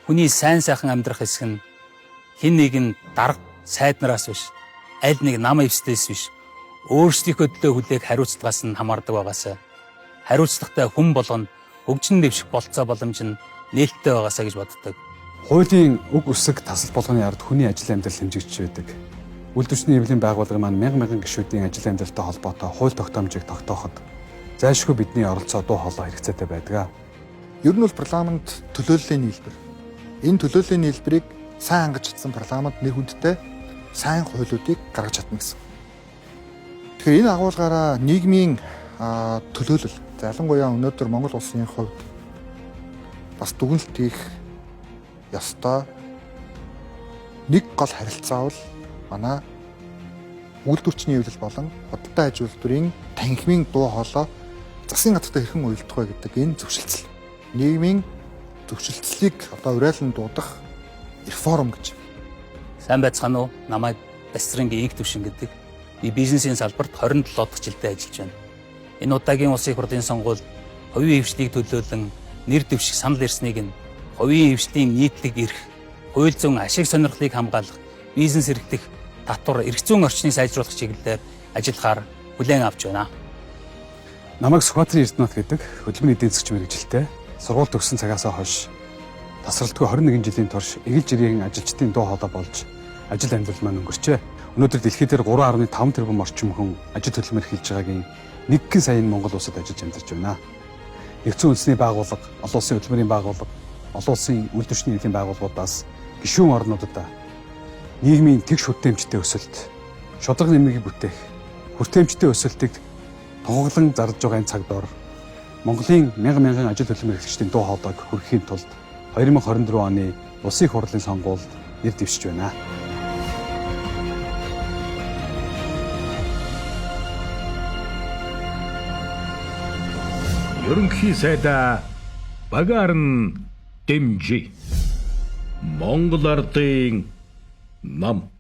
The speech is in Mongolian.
хүний сайн сайхан амьдрах хэсэг нь хэн нэгэн дарга сайднараас биш, аль нэг нам эвслээс биш, өөрсдийнхөө төлөө хүлээх хариуцлагаас нь хамаардаг байгаасаа хариуцлагатай хүн болгоно хөгжин дэвших болцоо боломж нь нээлттэй байгаасаа гэж боддог. Хуулийн уг үсэг тасал болгоны ард хүний ажил амьдрал хэмжигдэж байдаг. Үйлдвэрчний эвлэлийн байгууллага маань мянган гишүүдийн ажил амьдралтай холбоотой хууль тогтоомжийг тогтооход зайлшгүй бидний оролцоо дуу хоолой хэрэгцээтэй байдаг. Ер нь бол парламент төлөөллийн нийлбэр. Энэ төлөөллийн нийлбэрийг сайн хангаж чадсан парламент нэр хүндтэй сайн хуулиудыг гаргаж чадна гэсэн. Тэгэхээр энэ агуулгаараа нийгмийн төлөөлөл, залангуяа өнөөдөр Монгол улсын хувьд бас дүгнэлт хийх ёстой нэг гол харилцаа бол манай үйлдвэрчний эвлэл болон худалдаа аж үйлдвэрийн танхимын дуу хоолой засгийн газарт хэрхэн уялдах вэ гэдэг энэ зөвшөлтсөл. Нийгмийн зөвшөлтслийг одоо урайлан дуудах реформ гэж. Сайн байцгаана уу? Намайг Бэстрэнгийн инх төвшин гэдэг. Би бизнесийн салбарт 27 дахь жилдээ ажиллаж байна. Энэ удаагийн улсын их хурлын сонгуульд хувийн хвшлийг төлөөлөн нэр дэвших санал ирснийг нь хувийн хвшлийн нийтлэг эрх, хууль зүйн ашиг сонирхлыг хамгаалах, бизнес эрхлэх татвар эрх зүйн орчныг сайжруулах чиглэлээр ажиллахаар хүлээн авч байна. Намайг Сүхбаатарын Эрдэнэт гэдэг хөдөлмөрийн эдийн засгийн мэргэжилтэй сургууль төгссөн цагаас хойш тасралтгүй 21 жилийн турш эгэл жирийн ажилчдын дуу хоолой болж ажил амьдрал маань өнгөрчээ. Өнөөдөр дэлхийд дээр 3.5 тэрбум орчим хүн ажил хөдөлмөр эхэлж байгаагийн 1 сая Монгол улсад ажиллаж амьдарч байна. Нэгдсэн үндэсний байгууллага, олон улсын хөдөлмөрийн байгууллага, олон улсын үйлдвэрчний эвлэлийн байгууллагуудаас гишүүн орнуудад нийгмийн тэгш хүртээмжтэй өсөлт, шударга нэмгийг бүтээх, хүртээмжтэй өсөлтийг тунгаглан зарж байгаа энэ цаг дор Монголын мянган ажил хөдөлмөр эрхлэгчдийн дуу хоолойг хүргэхийн тулд 2024 оны улсын их хурлын сонгуульд нэр дэвшиж байна. Ерөнхий сайдаа багаар нь дэмжиж Монгол ардын нам